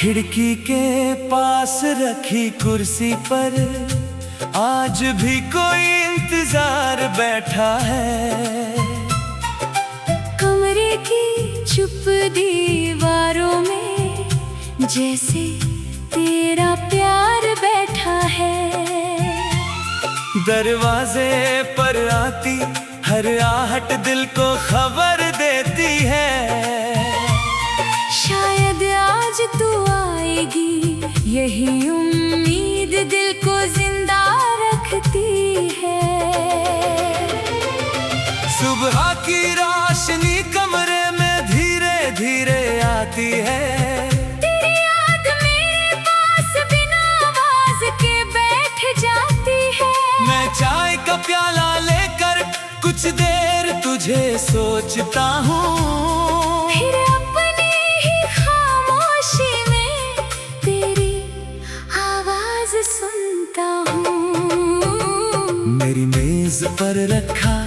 खिड़की के पास रखी कुर्सी पर आज भी कोई इंतजार बैठा है। कमरे की चुप दीवारों में जैसे तेरा प्यार बैठा है। दरवाजे पर आती हर आहट दिल को खबर देती है। शायद आज तू आएगी यही उम्मीद दिल को जिंदा रखती है। सुबह की रोशनी कमरे में धीरे धीरे आती है। तेरी याद मेरे पास बिना आवाज के बैठ जाती है। मैं चाय का प्याला लेकर कुछ देर तुझे सोचता हूँ। फिर अपनी ही खामोशी में तेरी आवाज सुनता हूँ। मेरी मेज पर रखा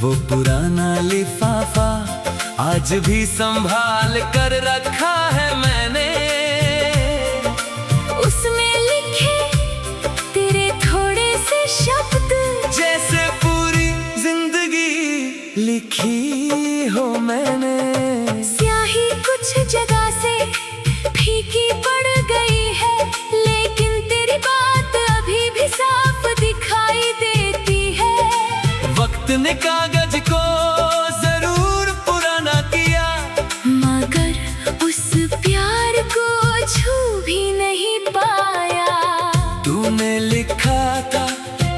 वो पुराना लिफाफा आज भी संभाल कर रखा है मैंने। उसमें लिखे तेरे थोड़े से शब्द जैसे पूरी जिंदगी लिखी हो मैंने। स्याही कुछ जगह से फीकी पड़ गई है, लेकिन तेरी बात अभी भी साफ दिखाई देती है। वक्त ने कागज को जरूर पुराना किया, मगर उस प्यार को छू भी नहीं पाया। तूने लिखा था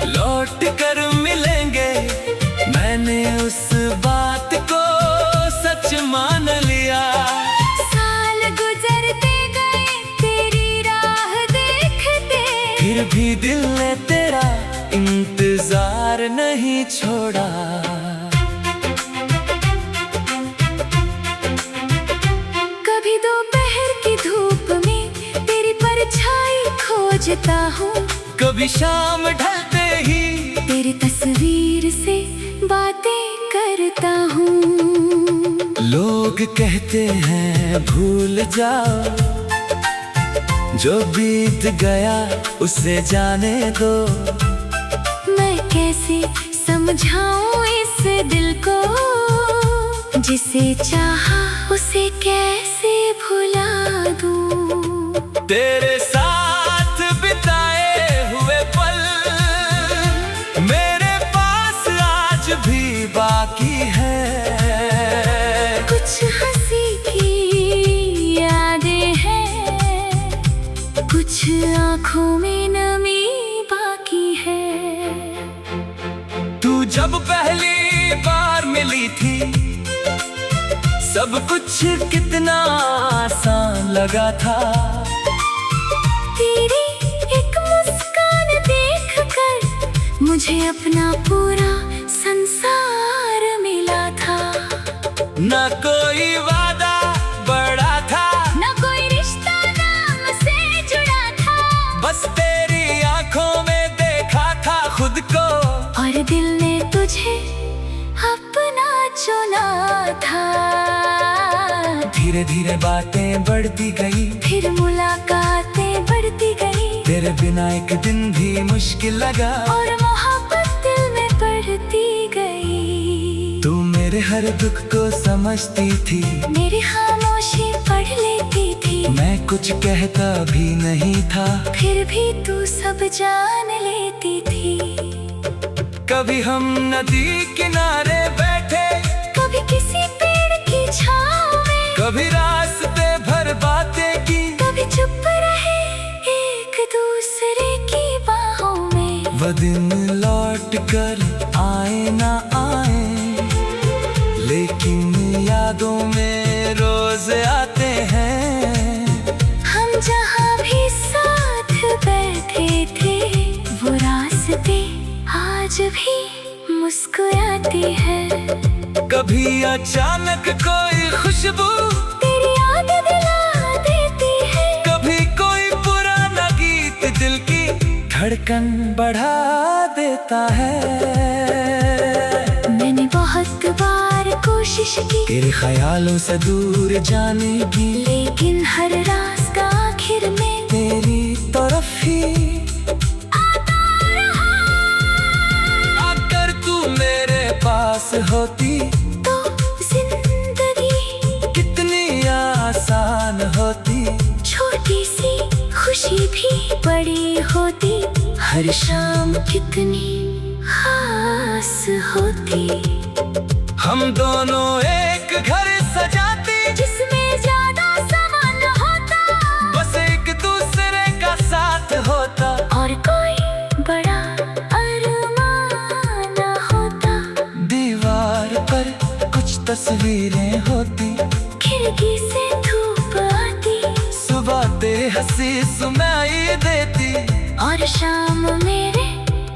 लौट कर मिलेंगे, मैंने उस बात को सच मान लिया। साल गुजरते गए तेरी राह देखते, फिर भी दिल ने तेरा इंतजार नहीं छोड़ा। कभी दोपहर की धूप में तेरी परछाई खोजता हूँ, कभी शाम ढलते ही तेरी तस्वीर से बातें करता हूँ। लोग कहते हैं भूल जाओ, जो बीत गया उसे जाने दो। मैं कैसे समझाऊं इस दिल को, जिसे चाहा उसे कैसे भुला दूं। तेरे साथ बिताए हुए पल मेरे पास आज भी बाकी है। कुछ हंसी की यादें हैं, कुछ आँखों में नमी बाकी है। तू जब पहली बार मिली थी सब कुछ कितना आसान लगा था। तेरी एक मुस्कान देखकर मुझे अपना पूरा संसार मिला था। न कोई वादा बड़ा था, न कोई रिश्ता नाम से जुड़ा था, बस तेरी आंखों में देखा था खुद को, और दिल ने तुझे अपना चुना था। धीरे धीरे बातें बढ़ती गई, फिर मुलाकातें बढ़ती गई, तेरे बिना एक दिन भी मुश्किल लगा, और मोहब्बत दिल में बढ़ती गई। तू मेरे हर दुख को समझती थी, मेरी खामोशी पढ़ लेती थी, मैं कुछ कहता भी नहीं था, फिर भी तू सब जान लेती थी। कभी हम नदी किनारे बैठे, कभी किसी पेड़ की छाँव में, कभी रास्ते भर बातें की, कभी चुप रहे एक दूसरे की बाहों में। वो दिन लौट कर आए ना आए, लेकिन यादों में रोज आते हैं। हम जहाँ भी साथ बैठे थे वो रास्ते आज भी मुस्कुराती है। कभी अचानक कोई खुशबू तेरी याद दिला देती है, कभी कोई पुराना गीत दिल की धड़कन बढ़ा देता है। मैंने बहुत बार कोशिश की तेरे ख्यालों से दूर जाने की, लेकिन हर रास्ता खुशी भी बड़ी होती, हर शाम कितनी खास होती। हम दोनों एक घर सजाती, जिसमें ज्यादा सामान होता, बस एक दूसरे का साथ होता, और कोई बड़ा अरमान न होता। दीवार पर कुछ तस्वीरें होती, खिड़की से धूप आती, सुबह तेरी हंसी सुनाई देती, और शाम मेरे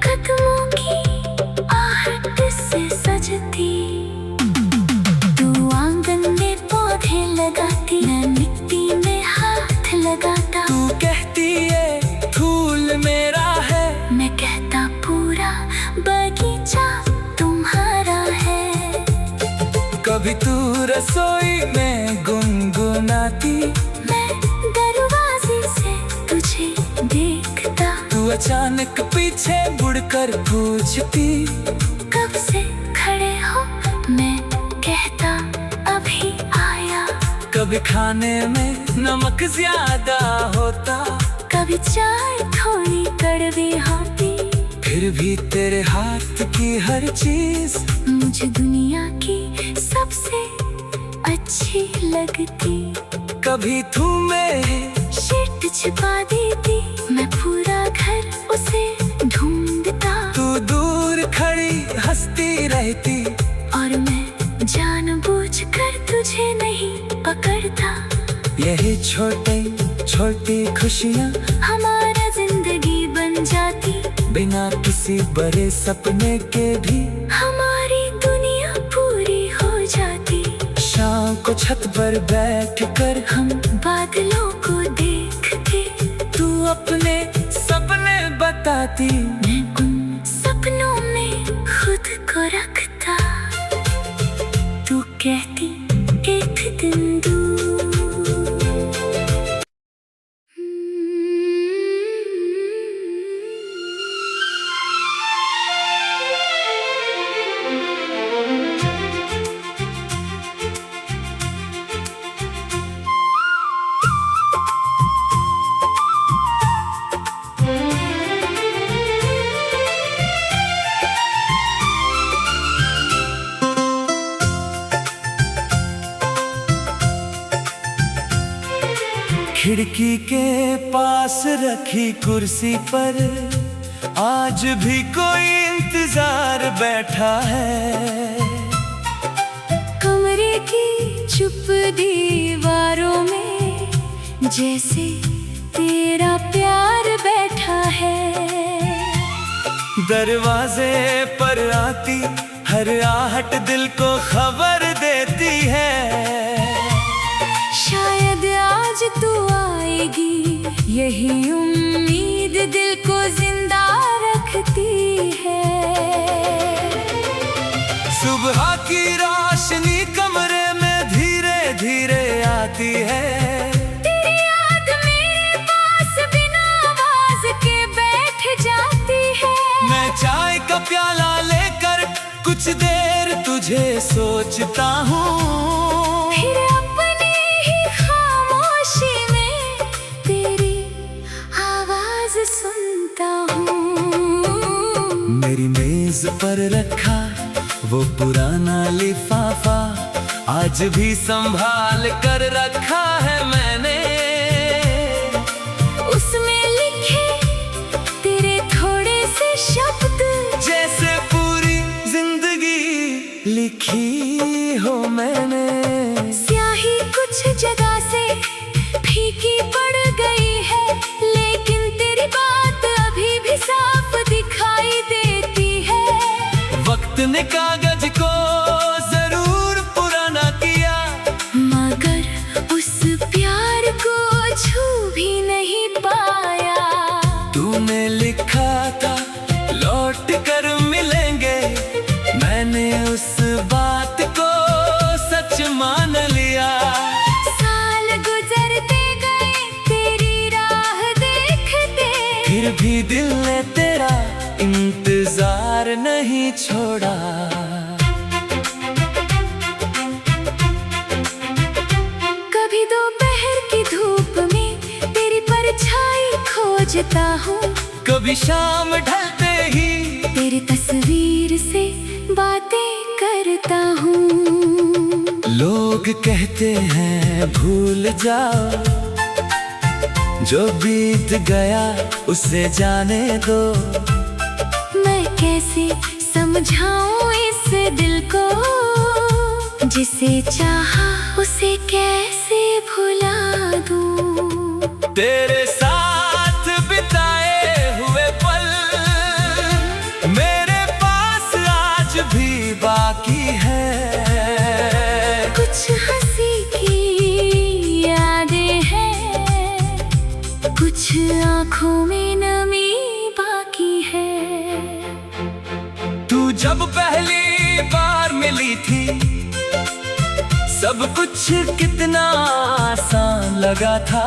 कदमों की आहट से सजती। तू आंगन में पौधे लगाती, मैं मिट्टी में हाथ लगाता। तू कहती है फूल मेरा है, मैं कहता पूरा बगीचा तुम्हारा है। कभी तू रसोई में गुनगुनाती, मैं दरवाजे से तुझे देखता। तू अचानक पीछे मुड़कर पूछती, कब से खड़े हो, मैं कहता अभी आया। कभी खाने में नमक ज्यादा होता, कभी चाय थोड़ी कड़वी होती, फिर भी तेरे हाथ की हर चीज मुझे दुनिया की सबसे अच्छी लगती। कभी तू मेरे शर्ट छिपा देती, मैं पूरा घर उसे ढूंढता। तू दूर खड़ी हंसती रहती, और मैं जानबूझकर तुझे नहीं पकड़ता। यही छोटे छोटी खुशियाँ हमारा जिंदगी बन जाती, बिना किसी बड़े सपने के भी हमारी दुनिया पूरी हो जाती। शाम को छत पर बैठ कर हम बादलों को देखते, तू अपने सपने बताती, मैं उन सपनों में खुद को रखता। तू कहती एक दिन दूर। खिड़की के पास रखी कुर्सी पर आज भी कोई इंतजार बैठा है। कमरे की चुप दीवारों में जैसे तेरा प्यार बैठा है। दरवाजे पर आती हर आहट दिल को खबर देती है। शायद आज तू आएगी, यही उम्मीद दिल को जिंदा रखती है। सुबह की रोशनी कमरे में धीरे धीरे आती है। तेरी याद मेरे पास बिना आवाज के बैठ जाती है। मैं चाय का प्याला लेकर कुछ देर तुझे सोचता हूँ, फिर अपनी ही खामोशी में तेरी आवाज सुनता हूँ। मेरी मेज पर रखा वो पुराना लिफाफा आज भी संभाल कर रखा है मैंने। उसमें लिखे तेरे थोड़े से शब्द, जैसे पूरी जिंदगी लिखी हो मैंने। स्याही कुछ जगह से फीकी पड़ गई है, लेकिन तेरी बात अभी भी साफ दिखाई देती है। वक्त ने कागज को जरूर पुराना किया, मगर उस प्यार को छू भी नहीं पाया। तूने लिखा था लौट कर मिलेंगे, मैंने उस बात को सच मान लिया। साल गुजरते गए तेरी राह देखते, फिर भी दिल ने तेरा इंतजार नहीं छोड़ा। कभी दोपहर की धूप में तेरी परछाई खोजता हूँ। कभी शाम ढलते ही तेरी तस्वीर से बातें करता हूँ। लोग कहते हैं भूल जाओ, जो बीत गया उसे जाने दो। मैं कैसे समझाऊं इस दिल को, जिसे चाहा उसे कैसे भुला दूं। तेरे साथ बिताए हुए पल मेरे पास आज भी बाकी है। कुछ हंसी की यादें हैं, कुछ आँखों में नमी बाकी है। तू जब पहली बार मिली थी सब कुछ कितना आसान लगा था।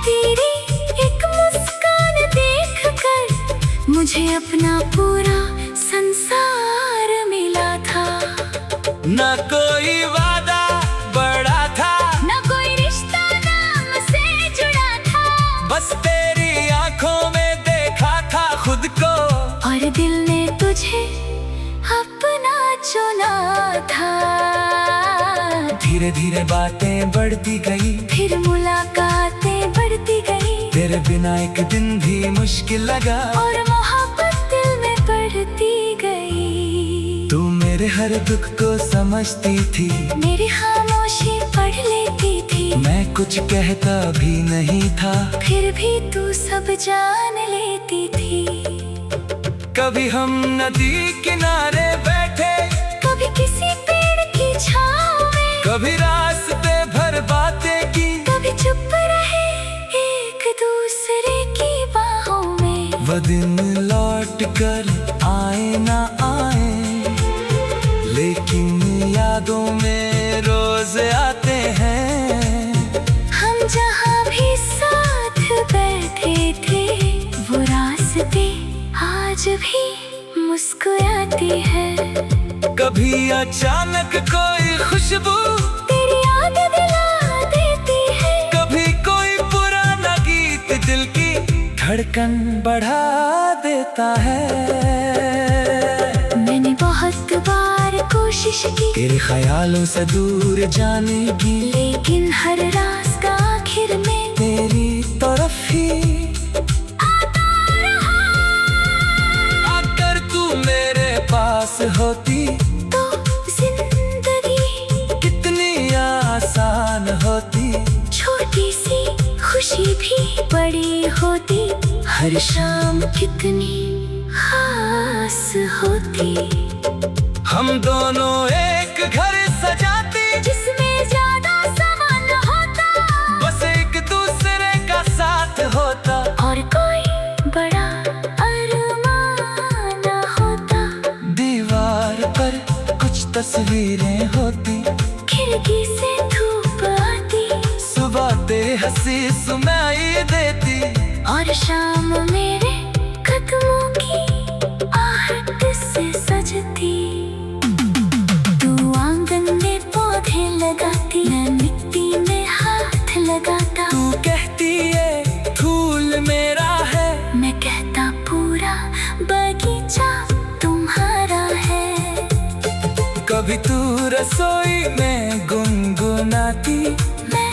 तेरी एक मुस्कान देखकर मुझे अपना पूरा संसार मिला था। ना कोई वादा बड़ा था, ना कोई रिश्ता नाम से जुड़ा था। बस तेरी आंखों में देखा था खुद को, और दिल ने तुझे अपना चुना था। धीरे धीरे बातें बढ़ती गई, फिर मुलाकातें बढ़ती गई। तेरे बिना एक दिन भी मुश्किल लगा, और मोहब्बत दिल में बढ़ती गई। तू मेरे हर दुख को समझती थी, मेरी खामोशी पढ़ लेती थी। मैं कुछ कहता भी नहीं था, फिर भी तू सब जान लेती थी। कभी हम नदी किनारे बैठे, कभी किसी पेड़ की छाँव में, कभी रास्ते भर बातें की, कभी चुप रहे एक दूसरे की बाहों में। वो दिन लौट कर आए ना आए, लेकिन यादों में रोज आते हैं। हम जहाँ भी साथ बैठे थे, वो रास्ते आज भी मुस्कुराती है। कभी अचानक कोई खुशबू तेरी याद दिला देती है। कभी कोई पुराना गीत दिल की धड़कन बढ़ा देता है। मैंने बहुत बार कोशिश की तेरे ख्यालों से दूर जाने की, लेकिन हर रास्ता आखिर में तेरी तरफ ही अगर तू मेरे पास होती तो जिंदगी कितनी आसान होती। छोटी सी खुशी भी बड़ी होती। हर शाम कितनी खास होती। हम दोनों एक घर सजाते, जिसमें ज्यादा सामान होता, बस एक दूसरे का साथ होता, और कोई बड़ा अरमान न होता। दीवार पर कुछ तस्वीरें होती, खिड़की से धूप आती, सुबह तेरी हंसी सुनाई देती, और शाम मेरे कदमों की आहट से सजती। तू आंगन में पौधे लगाती, मैं मिट्टी में हाथ लगाता। तू कहती है फूल मेरा है, मैं कहता पूरा बगीचा तुम्हारा है। कभी तू रसोई में गुनगुनाती, मैं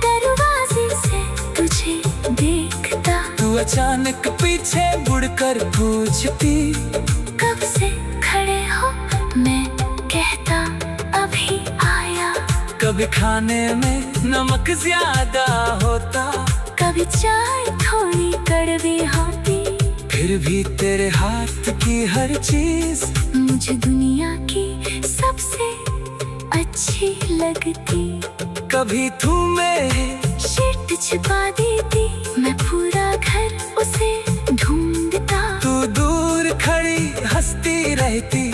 दरवाजे से तुझे देखता। तू अचानक पीछे मुड़कर पूछती, कब से खड़े हो? मैं कहता अभी आया। कभी खाने में नमक ज्यादा होता, कभी चाय थोड़ी कड़वी होती, फिर भी तेरे हाथ की हर चीज मुझे दुनिया की सबसे अच्छी लगती। कभी तू मेरे शर्ट छिपा देती, मैं पूरा घर उसे ढूंढता। तू दूर खड़ी हंसती रहती,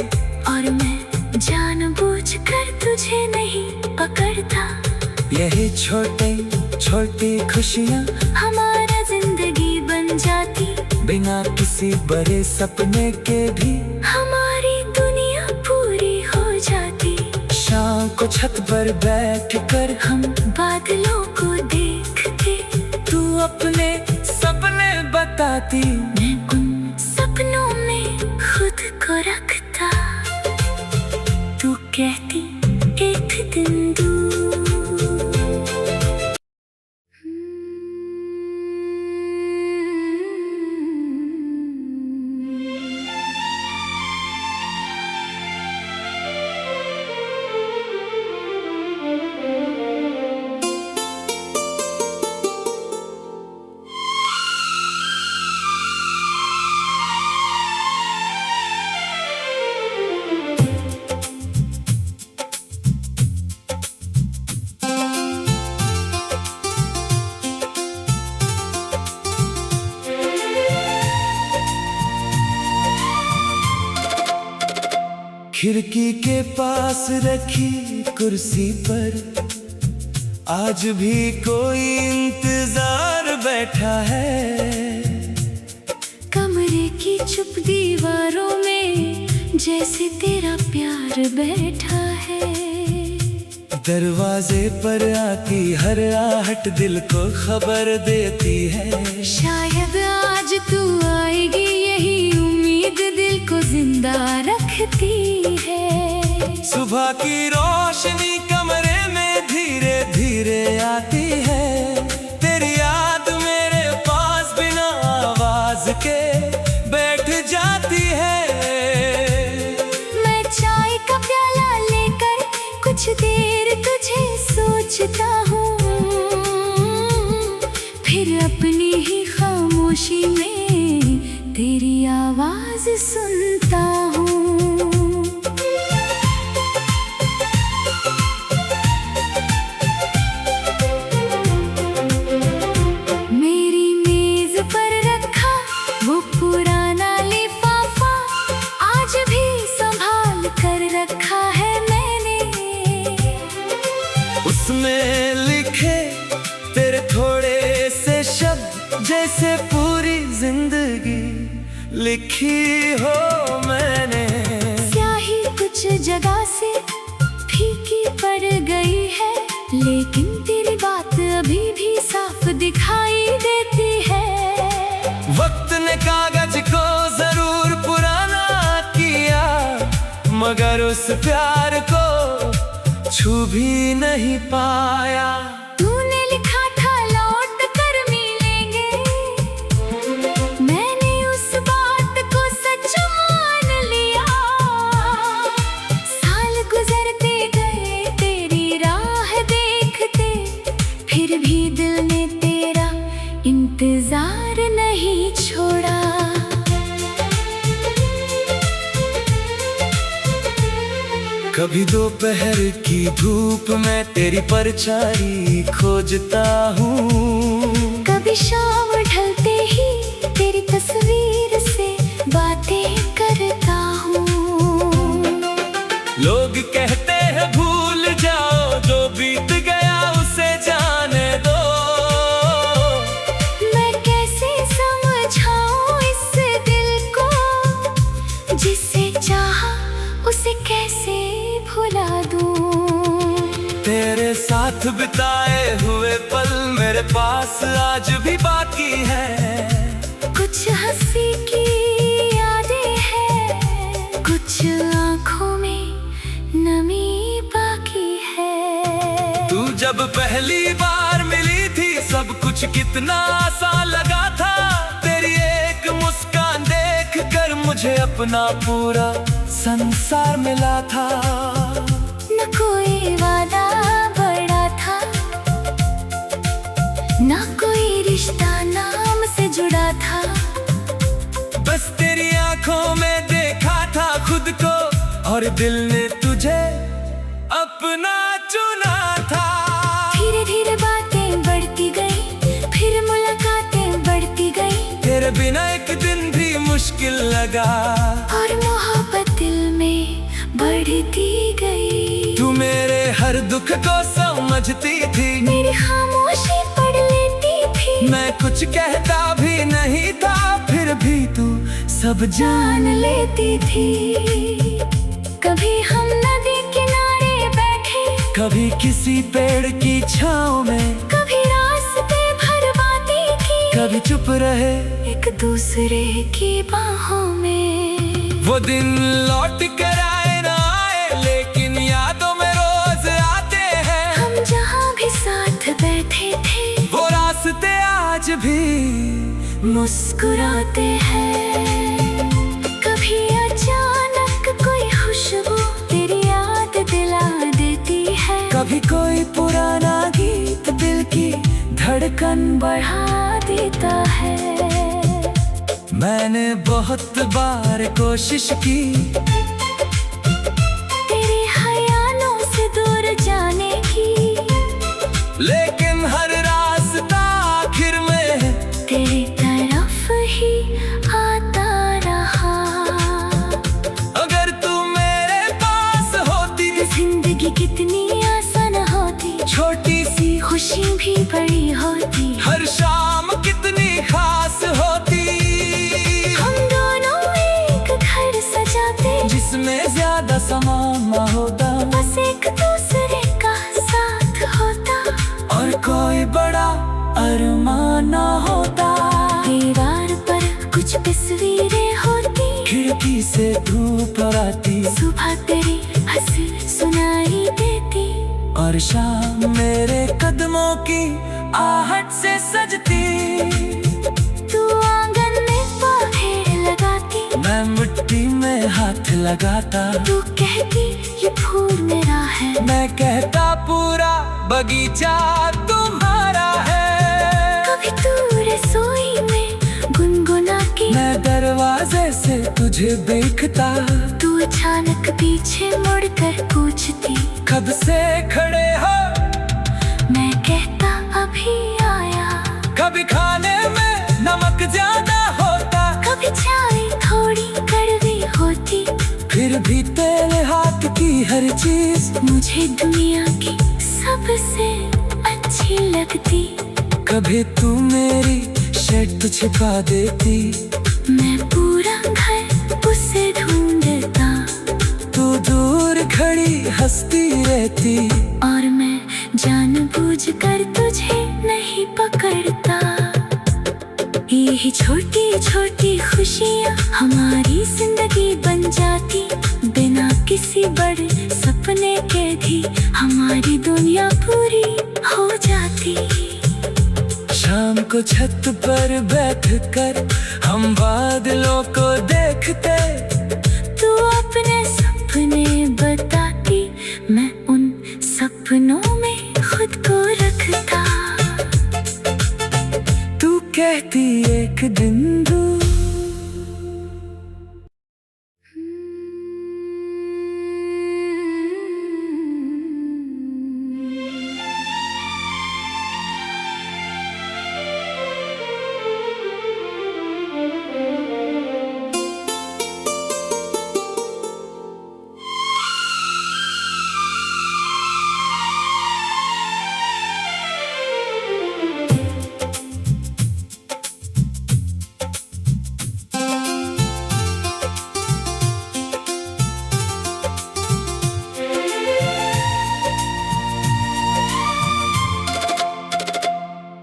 और मैं जानबूझकर तुझे नहीं पकड़ता। यही छोटे छोटी खुशियाँ हमारा जिंदगी बन जाती, बिना किसी बड़े सपने के भी हमारी दुनिया पूरी हो जाती। शाम को छत पर बैठ कर हम बादलों को देखते, तू अपने आती। मैं उन सपनों में खुद को रखता, तू कहती एक दिन दूर। खिड़की के पास रखी कुर्सी पर आज भी कोई इंतजार बैठा है। कमरे की चुप दीवारों में जैसे तेरा प्यार बैठा है। दरवाजे पर आती हर आहट दिल को खबर देती है। शायद आज तू आएगी, यही उम्मीद दिल को जिंदा रखती है। सुबह की रोशनी कमरे में धीरे धीरे आती है। तेरी याद मेरे पास बिना आवाज के बैठ जाती है। मैं चाय का प्याला लेकर कुछ देर तुझे सोचता हूँ, फिर अपनी ही खामोशी में तेरी आवाज सुनता हूँ। मेरी मेज पर रखा वो पुराना लिफाफा आज भी संभाल कर रखा है मैंने। उसमें लिखे तेरे थोड़े से शब्द जैसे पूरी जिंदगी लिखी हो मैंने। स्याही कुछ जगह से फीकी पड़ गई है, लेकिन तेरी बात अभी भी साफ दिखाई देती है। वक्त ने कागज को जरूर पुराना किया, मगर उस प्यार को छू भी नहीं पाया। तूने लिखा था लौट कर मिलेंगे, मैंने उस बात को सच मान लिया। साल गुजरते गए तेरी राह देखते, फिर भी दिल ने तेरा इंतजार नहीं छोड़ा। कभी दोपहर की धूप में तेरी परछाई खोजता हूँ। कभी शाम ढलते ही तेरी तस्वीर से बातें करता हूँ। लोग कहते हैं भूल जाओ, जो बीत गया उसे जाने दो। मैं कैसे समझाऊं इस दिल को, जिसे चाहा उसे कैसे भुला दूं। तेरे साथ बिताए हुए पल मेरे पास आज भी बाकी है। कुछ हंसी की यादें हैं, कुछ आंखों में नमी बाकी है। तू जब पहली बार मिली थी सब कुछ कितना आसान लगा था। तेरी एक मुस्कान देख कर मुझे अपना पूरा संसार मिला था। न कोई वादा बड़ा था, न कोई रिश्ता नाम से जुड़ा था। बस तेरी आंखों में देखा था खुद को, और दिल ने तुझे अपना चुना था। धीरे धीरे बातें बढ़ती गई, फिर मुलाकातें बढ़ती गई। तेरे बिना एक दिन भी मुश्किल लगा, और मोहब्बत दिल में बढ़ती गई। तू मेरे हर दुख को समझती थी, मेरी खामोशी पढ़ लेती थी। मैं कुछ कहता भी नहीं था, फिर भी तू सब जान लेती थी। कभी हम नदी किनारे बैठे, कभी किसी पेड़ की छांव में, कभी रास्ते भर बातें की, कभी चुप रहे एक एक दूसरे की बाहों में। वो दिन लौट कर आए ना आए, लेकिन यादों में रोज आते हैं। हम जहाँ भी साथ बैठे थे, वो रास्ते आज भी मुस्कुराते हैं। कभी अचानक कोई खुशबू तेरी याद दिला देती है। कभी कोई पुराना गीत दिल की धड़कन बढ़ा देता है। मैंने बहुत बार कोशिश की तेरे ख्यालों से दूर जाने की, लेकिन हर रास्ता आखिर में तेरी तरफ ही आता रहा। अगर तू मेरे पास होती, जिंदगी कितनी आसान होती, छोटी सी खुशी भी बड़ी होती, हर शाम कितनी खास होती। हम दोनों एक घर सजाते, जिसमें ज्यादा सामान ना होता, बस एक दूसरे का साथ होता, और कोई बड़ा अरमान ना होता। दीवार पर कुछ तस्वीरें होती, खिड़की से धूप आती, सुबह तेरी हंसी सुनाई देती, और शाम मेरे कदमों की आहट से सजती। तू आंगन में पौधे लगाती, मैं मिट्टी में हाथ लगाता, तू कहती ये फूल मेरा है, मैं कहता पूरा बगीचा तुम्हारा है। कभी तू रसोई में गुनगुनाती, मैं दरवाजे से तुझे देखता, तू अचानक पीछे मुड़कर पूछती, कब से खड़े हो? मैं कहता अभी आया। कभी खाने में नमक ज्यादा होता, कभी चाय थोड़ी कड़वी होती, फिर भी तेरे हाथ की हर चीज मुझे दुनिया की सबसे अच्छी लगती। कभी तू मेरी शर्ट छिपा देती, मैं पूरा घर उसे ढूंढता, तू दूर खड़ी हंसती रहती, और मैं जानबूझकर तुझे नहीं पकड़ता। यही छोटी छोटी खुशियाँ हमारी जिंदगी बन जाती, बिना किसी बड़े सपने के भी हमारी दुनिया पूरी हो जाती। शाम को छत पर बैठकर हम बादलों को देखते, तू अपने सपने बताती, मैं उन सपनों में खुद को रखता। तू कहती एक दिन दूर।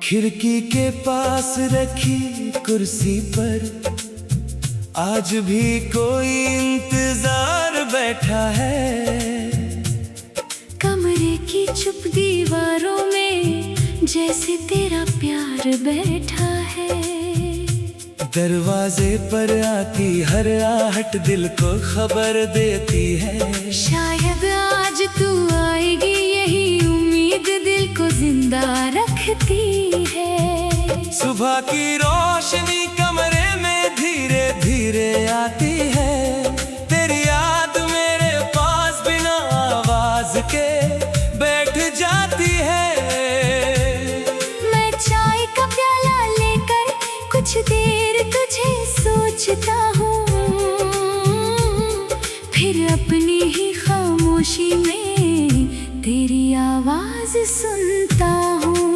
खिड़की के पास रखी कुर्सी पर आज भी कोई इंतजार बैठा है। कमरे की चुप दीवारों में जैसे तेरा प्यार बैठा है। दरवाजे पर आती हर आहट दिल को खबर देती है। शायद आज तू आएगी, यही उम्मीद दिल को जिंदा रखती है। सुबह की रोशनी कमरे में धीरे धीरे आती है। तेरी याद मेरे पास बिना आवाज के बैठ जाती है। मैं चाय का प्याला लेकर कुछ देर तुझे सोचता हूँ, फिर अपनी ही खामोशी में तेरी आवाज सुनता हूँ।